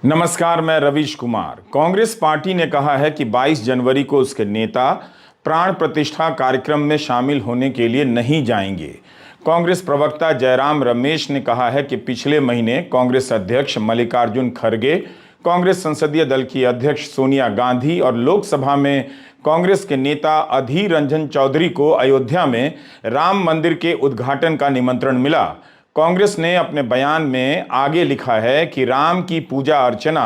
नमस्कार, मैं रवीश कुमार। कांग्रेस पार्टी ने कहा है कि 22 जनवरी को उसके नेता प्राण प्रतिष्ठा कार्यक्रम में शामिल होने के लिए नहीं जाएंगे। कांग्रेस प्रवक्ता जयराम रमेश ने कहा है कि पिछले महीने कांग्रेस अध्यक्ष मल्लिकार्जुन खड़गे, कांग्रेस संसदीय दल की अध्यक्ष सोनिया गांधी और लोकसभा में कांग्रेस के नेता अधीर रंजन चौधरी को अयोध्या में राम मंदिर के उद्घाटन का निमंत्रण मिला। कांग्रेस ने अपने बयान में आगे लिखा है कि राम की पूजा अर्चना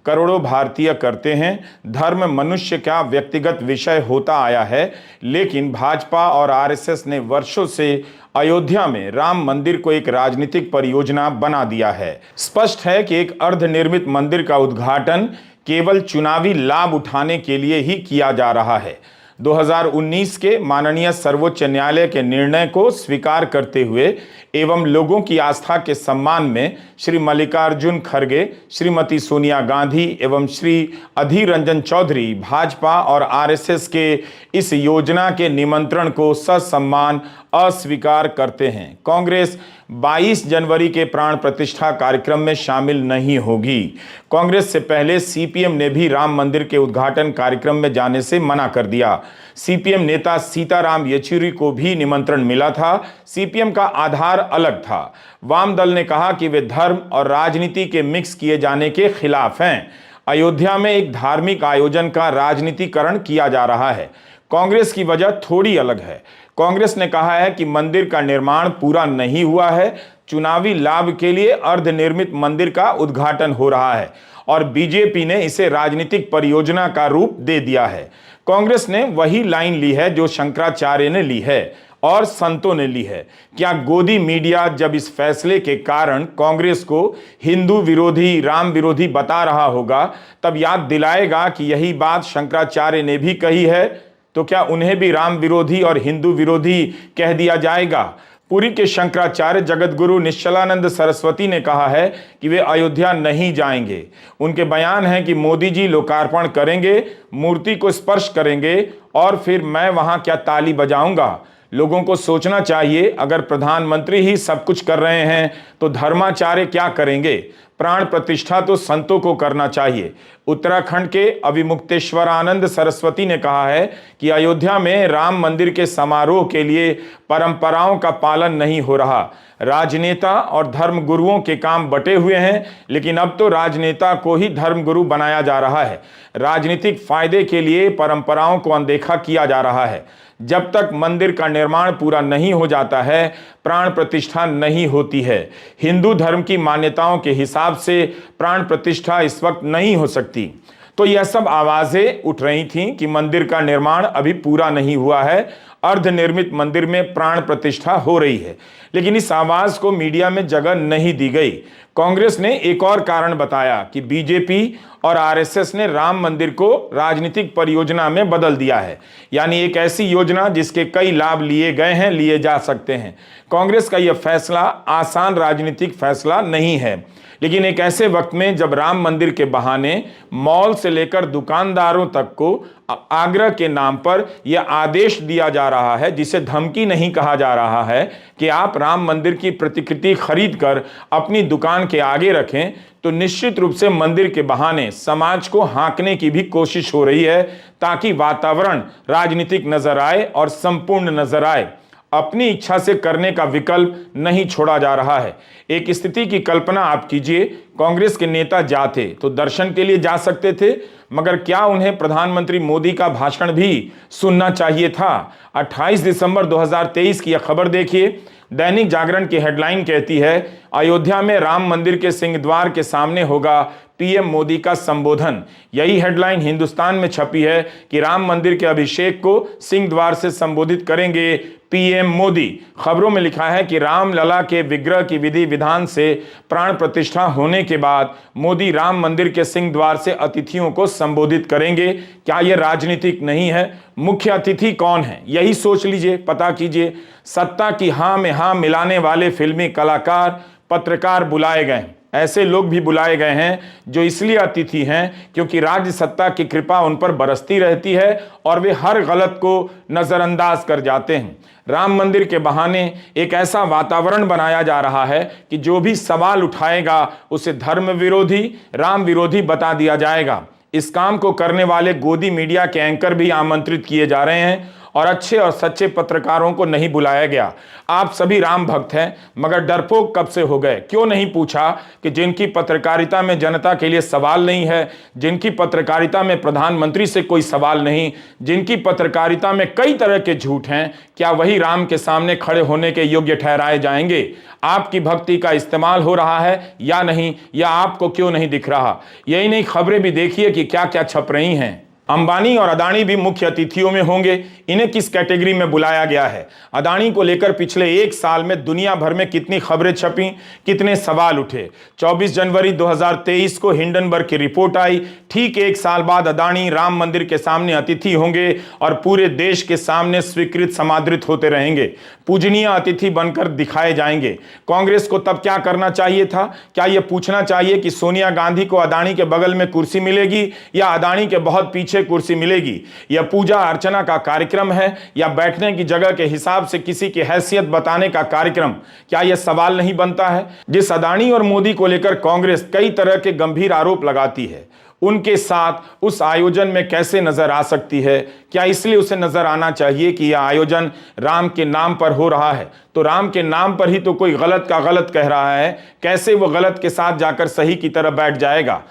करोड़ों भारतीय करते हैं। धर्म मनुष्य का व्यक्तिगत विषय होता आया है, लेकिन भाजपा और आरएसएस ने वर्षों से अयोध्या में राम मंदिर को एक राजनीतिक परियोजना बना दिया है। स्पष्ट है कि एक अर्धनिर्मित मंदिर का उद्घाटन केवल चुनावी लाभ उठाने के लिए ही किया जा रहा है। 2019 के माननीय सर्वोच्च न्यायालय के निर्णय को स्वीकार करते हुए एवं लोगों की आस्था के सम्मान में श्री मल्लिकार्जुन खड़गे, श्रीमती सोनिया गांधी एवं श्री अधीर रंजन चौधरी भाजपा और आरएसएस के इस योजना के निमंत्रण को ससम्मान अस्वीकार करते हैं। कांग्रेस 22 जनवरी के प्राण प्रतिष्ठा कार्यक्रम में शामिल नहीं होगी। कांग्रेस से पहले सीपीएम ने भी राम मंदिर के उद्घाटन कार्यक्रम में जाने से मना कर दिया। सीपीएम नेता सीताराम येचुरी को भी निमंत्रण मिला था। सीपीएम का आधार अलग था। वाम दल ने कहा कि वे धर्म और राजनीति के मिक्स किए जाने के खिलाफ हैं। अयोध्या में एक धार्मिक आयोजन का राजनीतिकरण किया जा रहा है। कांग्रेस की वजह थोड़ी अलग है। कांग्रेस ने कहा है कि मंदिर का निर्माण पूरा नहीं हुआ है, चुनावी लाभ के लिए अर्धनिर्मित मंदिर का उद्घाटन हो रहा है और बीजेपी ने इसे राजनीतिक परियोजना का रूप दे दिया है। कांग्रेस ने वही लाइन ली है जो शंकराचार्य ने ली है और संतों ने ली है। क्या गोदी मीडिया जब इस फैसले के कारण कांग्रेस को हिंदू विरोधी, राम विरोधी बता रहा होगा, तब याद दिलाएगा कि यही बात शंकराचार्य ने भी कही है? तो क्या उन्हें भी राम विरोधी और हिंदू विरोधी कह दिया जाएगा? पुरी के शंकराचार्य जगतगुरु निश्चलानंद सरस्वती ने कहा है कि वे अयोध्या नहीं जाएंगे। उनके बयान है कि मोदी जी लोकार्पण करेंगे, मूर्ति को स्पर्श करेंगे और फिर मैं वहां क्या ताली बजाऊंगा। लोगों को सोचना चाहिए, अगर प्रधानमंत्री ही सब कुछ कर रहे हैं तो धर्माचार्य क्या करेंगे? प्राण प्रतिष्ठा तो संतों को करना चाहिए। उत्तराखंड के अभिमुक्तेश्वरानंद सरस्वती ने कहा है कि अयोध्या में राम मंदिर के समारोह के लिए परंपराओं का पालन नहीं हो रहा। राजनेता और धर्मगुरुओं के काम बटे हुए हैं, लेकिन अब तो राजनेता को ही धर्मगुरु बनाया जा रहा है। राजनीतिक फायदे के लिए परंपराओं को अनदेखा किया जा रहा है। जब तक मंदिर का निर्माण पूरा नहीं हो जाता है, प्राण प्रतिष्ठा नहीं होती है। हिंदू धर्म की मान्यताओं के हिसाब से प्राण प्रतिष्ठा इस वक्त नहीं हो सकती। तो यह सब आवाजें उठ रही थीं कि मंदिर का निर्माण अभी पूरा नहीं हुआ है, अर्धनिर्मित मंदिर में प्राण प्रतिष्ठा हो रही है, लेकिन इस आवाज को मीडिया में जगह नहीं दी गई। कांग्रेस ने एक और कारण बताया कि बीजेपी और आरएसएस ने राम मंदिर को राजनीतिक परियोजना में बदल दिया है, यानी एक ऐसी योजना जिसके कई लाभ लिए गए हैं, लिए जा सकते हैं। कांग्रेस का यह फैसला आसान राजनीतिक फैसला नहीं है, लेकिन एक ऐसे वक्त में जब राम मंदिर के बहाने मॉल से लेकर दुकानदारों तक को आग्रह के नाम पर यह आदेश दिया जा रहा है, जिसे धमकी नहीं कहा जा रहा है कि आप राम मंदिर की प्रतिकृति खरीद कर अपनी दुकान के आगे रखें, तो निश्चित रूप से मंदिर के बहाने समाज को हाँकने की भी कोशिश हो रही है, ताकि वातावरण राजनीतिक नजर आए और संपूर्ण नजर आए। अपनी इच्छा से करने का विकल्प नहीं छोड़ा जा रहा है। एक स्थिति की कल्पना आप कीजिए, कांग्रेस के नेता जाते तो दर्शन के लिए जा सकते थे, मगर क्या उन्हें प्रधानमंत्री मोदी का भाषण भी सुनना चाहिए था? 28 दिसंबर 2023 की यह खबर देखिए। दैनिक जागरण की हेडलाइन कहती है, अयोध्या में राम मंदिर के सिंहद्वार के सामने होगा पीएम मोदी का संबोधन। यही हेडलाइन हिंदुस्तान में छपी है कि राम मंदिर के अभिषेक को सिंहद्वार से संबोधित करेंगे पीएम मोदी। खबरों में लिखा है कि रामलला के विग्रह की विधि विधान से प्राण प्रतिष्ठा होने के बाद मोदी राम मंदिर के सिंहद्वार से अतिथियों को संबोधित करेंगे। क्या यह राजनीतिक नहीं है? मुख्य अतिथि कौन है, यही सोच लीजिए, पता कीजिए। सत्ता की हाँ में हाँ मिलाने वाले फिल्मी कलाकार, पत्रकार बुलाए गए। ऐसे लोग भी बुलाए गए हैं जो इसलिए अतिथि हैं क्योंकि राज्य सत्ता की कृपा उन पर बरसती रहती है और वे हर गलत को नजरअंदाज कर जाते हैं। राम मंदिर के बहाने एक ऐसा वातावरण बनाया जा रहा है कि जो भी सवाल उठाएगा उसे धर्म विरोधी, राम विरोधी बता दिया जाएगा। इस काम को करने वाले गोदी मीडिया के एंकर भी आमंत्रित किए जा रहे हैं और अच्छे और सच्चे पत्रकारों को नहीं बुलाया गया। आप सभी राम भक्त हैं, मगर डरपोक कब से हो गए? क्यों नहीं पूछा कि जिनकी पत्रकारिता में जनता के लिए सवाल नहीं है, जिनकी पत्रकारिता में प्रधानमंत्री से कोई सवाल नहीं, जिनकी पत्रकारिता में कई तरह के झूठ हैं, क्या वही राम के सामने खड़े होने के योग्य ठहराए जाएंगे? आपकी भक्ति का इस्तेमाल हो रहा है या नहीं, या आपको क्यों नहीं दिख रहा? यही नहीं, खबरें भी देखिए कि क्या क्या छप रही हैं। अंबानी और अदानी भी मुख्य अतिथियों में होंगे। इन्हें किस कैटेगरी में बुलाया गया है? अदानी को लेकर पिछले एक साल में दुनिया भर में कितनी खबरें छपी, कितने सवाल उठे। 24 जनवरी 2023 को हिंडनबर्ग की रिपोर्ट आई। ठीक एक साल बाद अदानी राम मंदिर के सामने अतिथि होंगे और पूरे देश के सामने स्वीकृत समादृत होते रहेंगे, पूजनीय अतिथि बनकर दिखाए जाएंगे। कांग्रेस को तब क्या करना चाहिए था? क्या यह पूछना चाहिए कि सोनिया गांधी को अदानी के बगल में कुर्सी मिलेगी या अदानी के बहुत पीछे कुर्सी मिलेगी? यह पूजा अर्चना का कार्यक्रम है या बैठने की जगह के हिसाब से किसी की हैसियत बताने का कार्यक्रम? क्या यह सवाल नहीं बनता है? जिस अदानी और मोदी को लेकर कांग्रेस कई तरह के गंभीर आरोप लगाती है, उनके साथ उस आयोजन में कैसे नजर आ सकती है? क्या इसलिए उसे नजर आना चाहिए कि यह आयोजन राम के नाम पर हो रहा है? तो राम के नाम पर ही तो कोई गलत का गलत कह रहा है, कैसे वो गलत के साथ जाकर सही की तरफ बैठ जाएगा?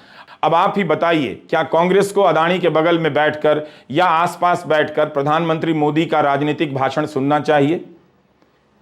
अब आप ही बताइए, क्या कांग्रेस को अदानी के बगल में बैठकर या आसपास बैठकर प्रधानमंत्री मोदी का राजनीतिक भाषण सुनना चाहिए?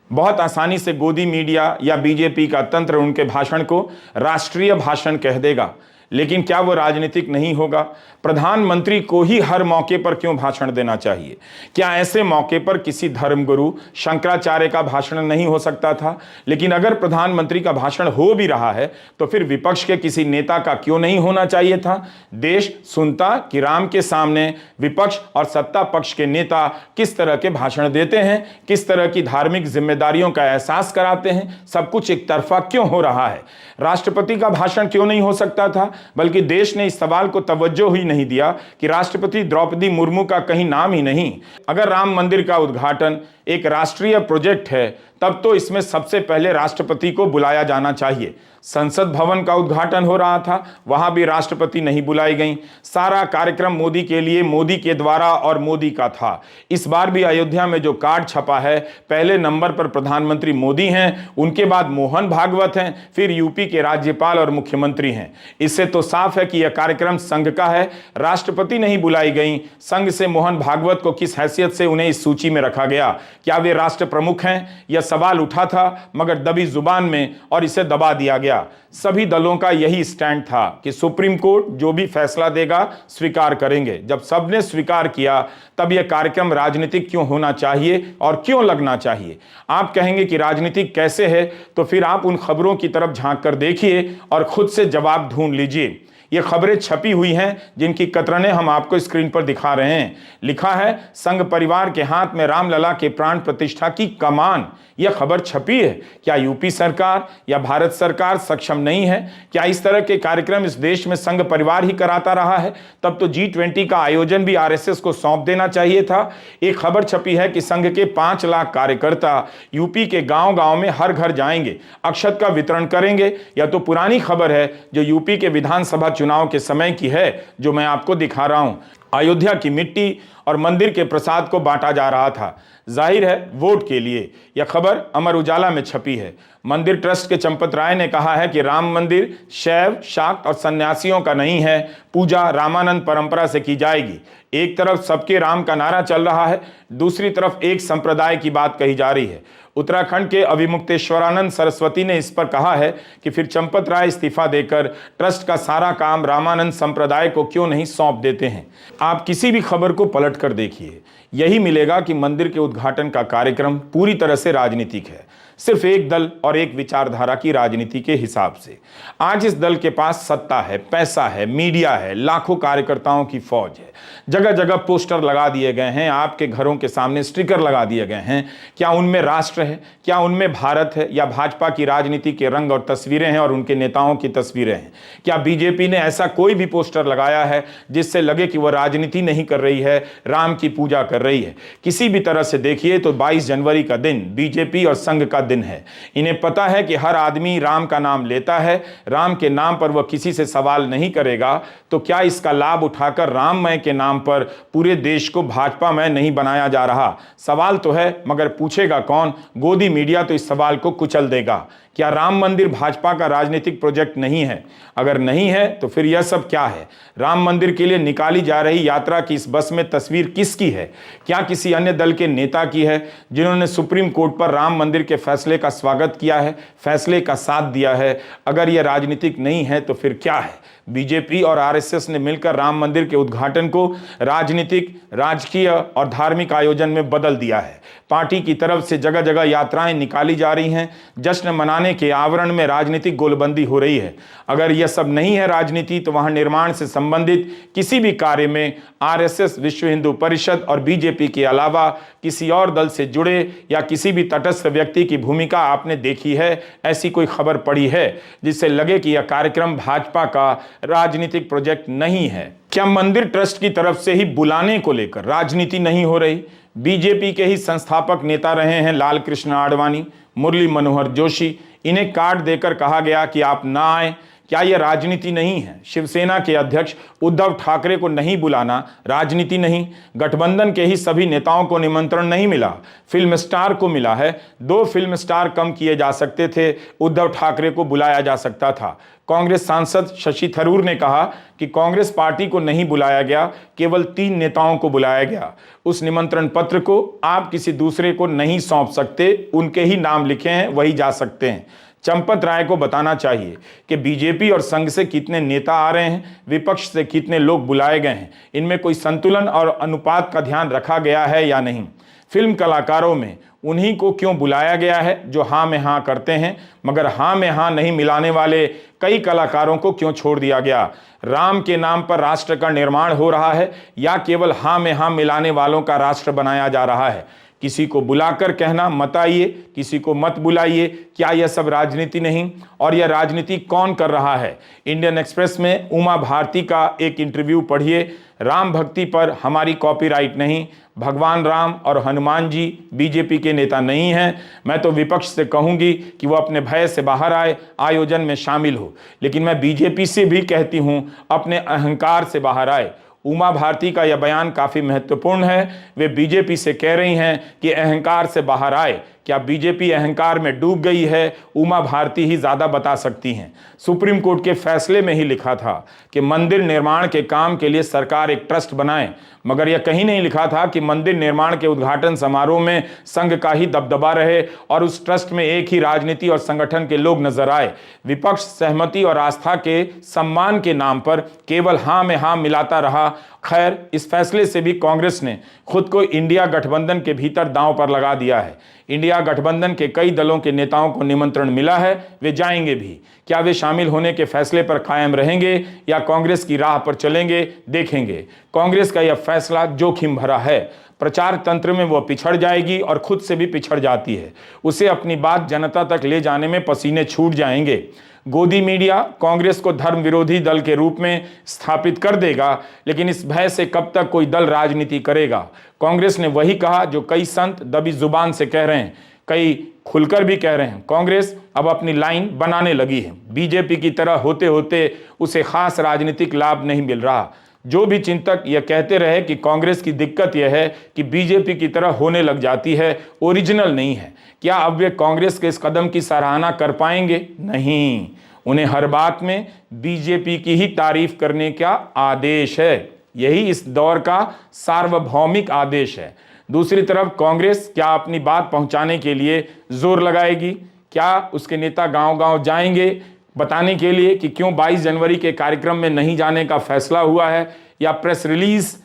बहुत आसानी से गोदी मीडिया या बीजेपी का तंत्र उनके भाषण को राष्ट्रीय भाषण कह देगा, लेकिन क्या वो राजनीतिक नहीं होगा? प्रधानमंत्री को ही हर मौके पर क्यों भाषण देना चाहिए? क्या ऐसे मौके पर किसी धर्मगुरु शंकराचार्य का भाषण नहीं हो सकता था? लेकिन अगर प्रधानमंत्री का भाषण हो भी रहा है तो फिर विपक्ष के किसी नेता का क्यों नहीं होना चाहिए था? देश सुनता कि राम के सामने विपक्ष और सत्ता पक्ष के नेता किस तरह के भाषण देते हैं, किस तरह की धार्मिक जिम्मेदारियों का एहसास कराते हैं। सब कुछ एक तरफा क्यों हो रहा है? राष्ट्रपति का भाषण क्यों नहीं हो सकता था? बल्कि देश ने इस सवाल को तवज्जो ही नहीं दिया कि राष्ट्रपति द्रौपदी मुर्मू का कहीं नाम ही नहीं। अगर राम मंदिर का उद्घाटन एक राष्ट्रीय प्रोजेक्ट है तब तो इसमें सबसे पहले राष्ट्रपति को बुलाया जाना चाहिए। संसद भवन का उद्घाटन हो रहा था, वहां भी राष्ट्रपति नहीं बुलाई गई। सारा कार्यक्रम मोदी के लिए, मोदी के द्वारा और मोदी का था। इस बार भी अयोध्या में जो कार्ड छपा है, पहले नंबर पर प्रधानमंत्री मोदी हैं, उनके बाद मोहन भागवत हैं, फिर यूपी के राज्यपाल और मुख्यमंत्री हैं। इससे तो साफ है कि यह कार्यक्रम संघ का है, राष्ट्रपति नहीं बुलाई गई। संघ से मोहन भागवत को किस हैसियत से उन्हें इस सूची में रखा गया? क्या वे राष्ट्र प्रमुख हैं? यह सवाल उठा था मगर दबी जुबान में, और इसे दबा दिया गया। सभी दलों का यही स्टैंड था कि सुप्रीम कोर्ट जो भी फैसला देगा स्वीकार करेंगे। जब सबने स्वीकार किया तब यह कार्यक्रम राजनीतिक क्यों होना चाहिए और क्यों लगना चाहिए? आप कहेंगे कि राजनीतिक कैसे है, तो फिर आप उन खबरों की तरफ झांक कर देखिए और खुद से जवाब ढूंढ लीजिए। ये खबरें छपी हुई हैं जिनकी कतरनें हम आपको स्क्रीन पर दिखा रहे हैं। लिखा है, संघ परिवार के हाथ में रामलला के प्राण प्रतिष्ठा की कमान। यह खबर छपी है। क्या यूपी सरकार या भारत सरकार सक्षम नहीं है? क्या इस तरह के कार्यक्रम इस देश में संघ परिवार ही कराता रहा है? तब तो G20 का आयोजन भी आरएसएस को सौंप देना चाहिए था। एक खबर छपी है कि संघ के 5 लाख कार्यकर्ता यूपी के गांव-गांव में हर घर जाएंगे, अक्षत का वितरण करेंगे। यह तो पुरानी खबर है जो यूपी के विधानसभा चुनाव के समय की है, जो मैं आपको दिखा रहा हूं। अयोध्या की मिट्टी और मंदिर के प्रसाद को बांटा जा रहा था, जाहिर है वोट के लिए। यह खबर अमर उजाला में छपी है। मंदिर ट्रस्ट के चंपत राय ने कहा है कि राम मंदिर शैव, शाक्त और सन्यासियों का नहीं है, पूजा रामानंद परंपरा से की जाएगी। एक तरफ सबके राम का नारा चल रहा है, दूसरी तरफ एक संप्रदाय की बात कही जा रही है। उत्तराखंड के अभिमुक्तेश्वरानंद सरस्वती ने इस पर कहा है कि फिर चंपत राय इस्तीफा देकर ट्रस्ट का सारा काम रामानंद संप्रदाय को क्यों नहीं सौंप देते हैं। आप किसी भी खबर को पलट कर देखिए, यही मिलेगा कि मंदिर के उद्घाटन का कार्यक्रम पूरी तरह से राजनीतिक है। सिर्फ एक दल और एक विचारधारा की राजनीति के हिसाब से। आज इस दल के पास सत्ता है, पैसा है, मीडिया है, लाखों कार्यकर्ताओं की फौज है, जगह जगह पोस्टर लगा दिए गए हैं, आपके घरों के सामने स्टिकर लगा दिए गए हैं। क्या उनमें राष्ट्र है? क्या उनमें भारत है? या भाजपा की राजनीति के रंग और तस्वीरें हैं और उनके नेताओं की तस्वीरें हैं? क्या बीजेपी ने ऐसा कोई भी पोस्टर लगाया है जिससे लगे कि वह राजनीति नहीं कर रही है, राम की पूजा कर रही है? किसी भी तरह से देखिए तो 22 जनवरी का दिन बीजेपी और संघ का दिन है। इन्हें पता है कि हर आदमी राम का नाम लेता है, राम के नाम पर वह किसी से सवाल नहीं करेगा, तो क्या इसका लाभ उठाकर राममय के नाम पर पूरे देश को भाजपामय नहीं बनाया जा रहा? सवाल तो है, मगर पूछेगा कौन? गोदी मीडिया तो इस सवाल को कुचल देगा। क्या राम मंदिर भाजपा का राजनीतिक प्रोजेक्ट नहीं है? अगर नहीं है तो फिर यह सब क्या है? राम मंदिर के लिए निकाली जा रही यात्रा की इस बस में तस्वीर किसकी है? क्या किसी अन्य दल के नेता की है जिन्होंने सुप्रीम कोर्ट पर राम मंदिर के फैसले का स्वागत किया है, फैसले का साथ दिया है? अगर यह राजनीतिक नहीं है तो फिर क्या है? बीजेपी और आरएसएस ने मिलकर राम मंदिर के उद्घाटन को राजनीतिक, राजकीय और धार्मिक आयोजन में बदल दिया है। पार्टी की तरफ से जगह जगह यात्राएं निकाली जा रही हैं, जश्न मनाने के आवरण में राजनीतिक गोलबंदी हो रही है। अगर यह सब नहीं है राजनीति, तो वहां निर्माण से संबंधित किसी भी कार्य में आरएसएस, विश्व हिंदू परिषद और बीजेपी के अलावा किसी और दल से जुड़े या किसी भी तटस्थ व्यक्ति की भूमिका आपने देखी है? ऐसी कोई खबर पड़ी है जिससे लगे कि यह कार्यक्रम भाजपा का राजनीतिक प्रोजेक्ट नहीं है? क्या मंदिर ट्रस्ट की तरफ से ही बुलाने को लेकर राजनीति नहीं हो रही? बीजेपी के ही संस्थापक नेता रहे हैं लाल कृष्ण आडवाणी, मुरली मनोहर जोशी, इन्हें कार्ड देकर कहा गया कि आप ना आए। क्या यह राजनीति नहीं है? शिवसेना के अध्यक्ष उद्धव ठाकरे को नहीं बुलाना राजनीति नहीं? गठबंधन के ही सभी नेताओं को निमंत्रण नहीं मिला, फिल्म स्टार को मिला है। 2 फिल्म स्टार कम किए जा सकते थे, उद्धव ठाकरे को बुलाया जा सकता था। कांग्रेस सांसद शशि थरूर ने कहा कि कांग्रेस पार्टी को नहीं बुलाया गया, केवल 3 नेताओं को बुलाया गया। उस निमंत्रण पत्र को आप किसी दूसरे को नहीं सौंप सकते, उनके ही नाम लिखे हैं, वही जा सकते हैं। चंपत राय को बताना चाहिए कि बीजेपी और संघ से कितने नेता आ रहे हैं, विपक्ष से कितने लोग बुलाए गए हैं, इनमें कोई संतुलन और अनुपात का ध्यान रखा गया है या नहीं। फिल्म कलाकारों में उन्हीं को क्यों बुलाया गया है जो हाँ में हाँ करते हैं, मगर हाँ में हाँ नहीं मिलाने वाले कई कलाकारों को क्यों छोड़ दिया गया? राम के नाम पर राष्ट्र का निर्माण हो रहा है या केवल हाँ में हाँ मिलाने वालों का राष्ट्र बनाया जा रहा है? किसी को बुलाकर कहना मत आइए, किसी को मत बुलाइए, क्या यह सब राजनीति नहीं? और यह राजनीति कौन कर रहा है? इंडियन एक्सप्रेस में उमा भारती का एक इंटरव्यू पढ़िए। राम भक्ति पर हमारी कॉपीराइट नहीं, भगवान राम और हनुमान जी बीजेपी के नेता नहीं हैं। मैं तो विपक्ष से कहूंगी कि वो अपने भय से बाहर आए, आयोजन में शामिल हो, लेकिन मैं बीजेपी से भी कहती हूं अपने अहंकार से बाहर आए। उमा भारती का यह बयान काफी महत्वपूर्ण है। वे बीजेपी से कह रही हैं कि अहंकार से बाहर आए। क्या बीजेपी अहंकार में डूब गई है? उमा भारती ही ज्यादा बता सकती हैं। सुप्रीम कोर्ट के फैसले में ही लिखा था कि मंदिर निर्माण के काम के लिए सरकार एक ट्रस्ट बनाए, मगर यह कहीं नहीं लिखा था कि मंदिर निर्माण के उद्घाटन समारोह में संघ का ही दबदबा रहे और उस ट्रस्ट में एक ही राजनीति और संगठन के लोग नजर आए। विपक्ष सहमति और आस्था के सम्मान के नाम पर केवल हाँ में हाँ मिलाता रहा। खैर, इस फैसले से भी कांग्रेस ने खुद को इंडिया गठबंधन के भीतर दांव पर लगा दिया है। इंडिया गठबंधन के कई दलों के नेताओं को निमंत्रण मिला है, वे जाएंगे भी। क्या वे शामिल होने के फैसले पर कायम रहेंगे या कांग्रेस की राह पर चलेंगे, देखेंगे। कांग्रेस का यह फैसला जोखिम भरा है। प्रचार तंत्र में वह पिछड़ जाएगी और खुद से भी पिछड़ जाती है। उसे अपनी बात जनता तक ले जाने में पसीने छूट जाएंगे। गोदी मीडिया कांग्रेस को धर्म विरोधी दल के रूप में स्थापित कर देगा, लेकिन इस भय से कब तक कोई दल राजनीति करेगा? कांग्रेस ने वही कहा जो कई संत दबी जुबान से कह रहे हैं, कई खुलकर भी कह रहे हैं। कांग्रेस अब अपनी लाइन बनाने लगी है। बीजेपी की तरह होते होते उसे खास राजनीतिक लाभ नहीं मिल रहा। जो भी चिंतक यह कहते रहे कि कांग्रेस की दिक्कत यह है कि बीजेपी की तरह होने लग जाती है, ओरिजिनल नहीं है। क्या अब वे कांग्रेस के इस कदम की सराहना कर पाएंगे? नहीं, उन्हें हर बात में बीजेपी की ही तारीफ करने का आदेश है। यही इस दौर का सार्वभौमिक आदेश है। दूसरी तरफ कांग्रेस क्या अपनी बात पहुंचाने के लिए जोर लगाएगी? क्या उसके नेता गांव-गांव जाएंगे बताने के लिए कि क्यों 22 जनवरी के कार्यक्रम में नहीं जाने का फैसला हुआ है, या प्रेस रिलीज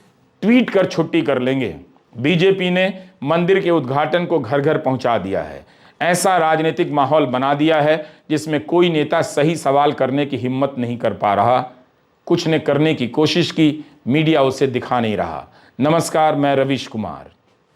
ट्वीट कर छुट्टी कर लेंगे? बीजेपी ने मंदिर के उद्घाटन को घर घर पहुंचा दिया है। ऐसा राजनीतिक माहौल बना दिया है जिसमें कोई नेता सही सवाल करने की हिम्मत नहीं कर पा रहा। कुछ ने करने की कोशिश की, मीडिया उसे दिखा नहीं रहा। नमस्कार, मैं रवीश कुमार।